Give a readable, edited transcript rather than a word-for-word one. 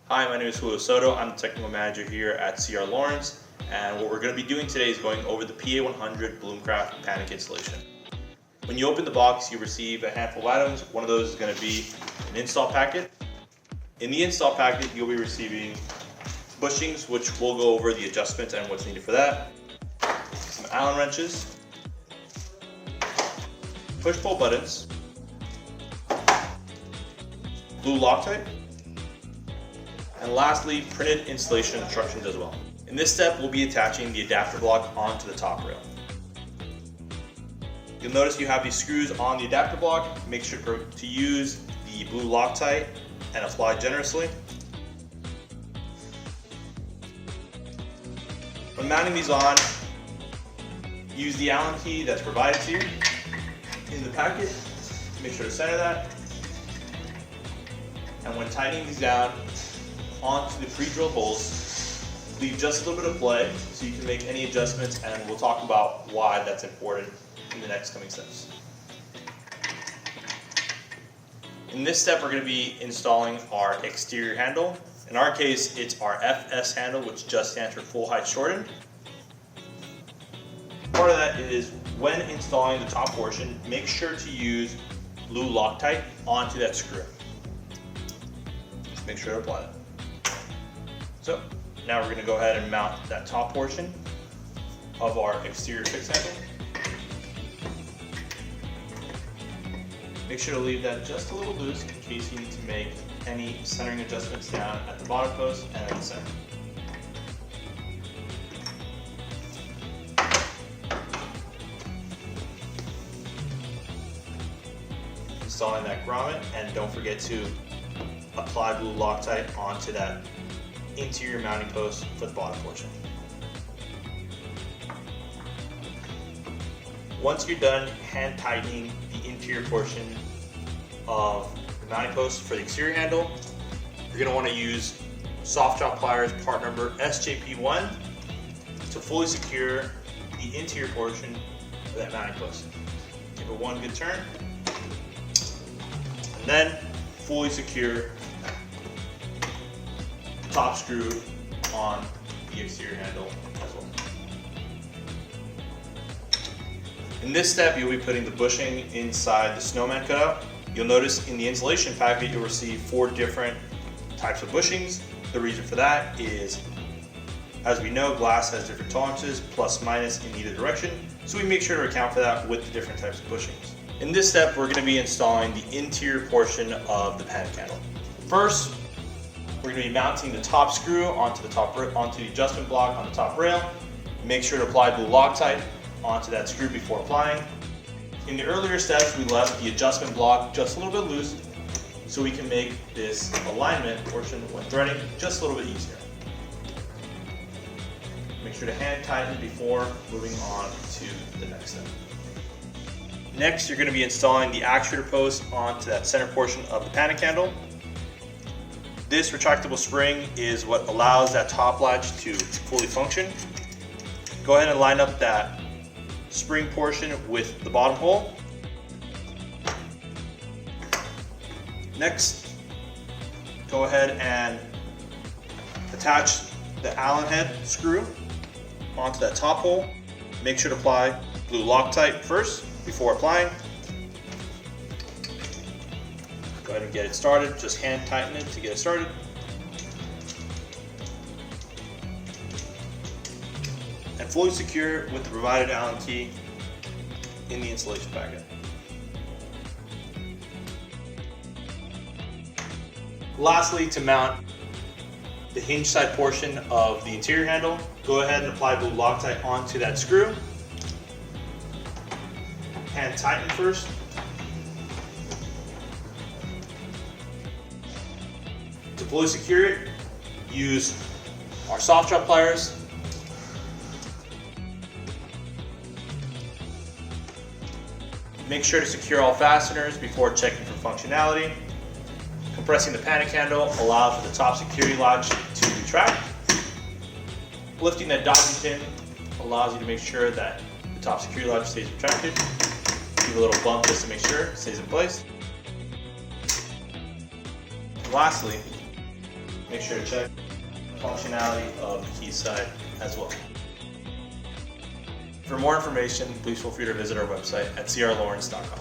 Hi, my name is Julio Soto. I'm the technical manager here at CR Lawrence, and what we're going to be doing today is going over the PA100 Blumcraft panic installation. When you open the box, you receive a handful of items. One of those is going to be an install packet. In the install packet, you'll be receiving bushings, which we'll go over the adjustments and what's needed for that, some Allen wrenches, push-pull buttons, blue Loctite, and lastly, printed installation instructions as well. In this step, we'll be attaching the adapter block onto the top rail. You'll notice you have these screws on the adapter block. Make sure to use the blue Loctite and apply generously. When mounting these on, use the Allen key that's provided to you in the packet. Make sure to center that. And when tightening these down onto the pre-drilled holes, leave just a little bit of play so you can make any adjustments, and we'll talk about why that's important in the next coming steps. In this step, we're going to be installing our exterior handle. In our case, it's our FS handle, which just stands for full height shortened. Part of that is when installing the top portion, make sure to use blue Loctite onto that screw. Just make sure to apply that. So now we're going to go ahead and mount that top portion of our exterior fixed handle. Make sure to leave that just a little loose in case you need to make any centering adjustments down at the bottom post and at the center. Installing that grommet, and don't forget to apply blue Loctite onto that interior mounting post for the bottom portion. Once you're done hand tightening the interior portion of the mounting post for the exterior handle, you're going to want to use soft drop pliers part number SJP1 to fully secure the interior portion of that mounting post. Give it one good turn, and then fully secure top screw on the exterior handle as well. In this step, you'll be putting the bushing inside the snowman cutout. You'll notice in the installation packet, you'll receive 4 different types of bushings. The reason for that is, as we know, glass has different tolerances, plus minus in either direction, so we make sure to account for that with the different types of bushings. In this step, we're going to be installing the interior portion of the panic handle. First, we're going to be mounting the top screw onto the adjustment block on the top rail. Make sure to apply blue Loctite onto that screw before applying. In the earlier steps, we left the adjustment block just a little bit loose so we can make this alignment portion when threading just a little bit easier. Make sure to hand tighten before moving on to the next step. Next, you're going to be installing the actuator post onto that center portion of the panic handle. This retractable spring is what allows that top latch to fully function. Go ahead and line up that spring portion with the bottom hole. Next, go ahead and attach the Allen head screw onto that top hole. Make sure to apply blue Loctite first before applying. Go ahead and get it started. Just hand tighten it to get it started. And fully secure with the provided Allen key in the installation packet. Lastly, to mount the hinge side portion of the interior handle, go ahead and apply blue Loctite onto that screw. Hand tighten first. To fully secure it, use our soft drop pliers. Make sure to secure all fasteners before checking for functionality. Compressing the panic handle allows for the top security latch to retract. Lifting that dodging pin allows you to make sure that the top security latch stays retracted. Give a little bump just to make sure it stays in place. And lastly, make sure to check the functionality of the key side as well. For more information, please feel free to visit our website at crlawrence.com.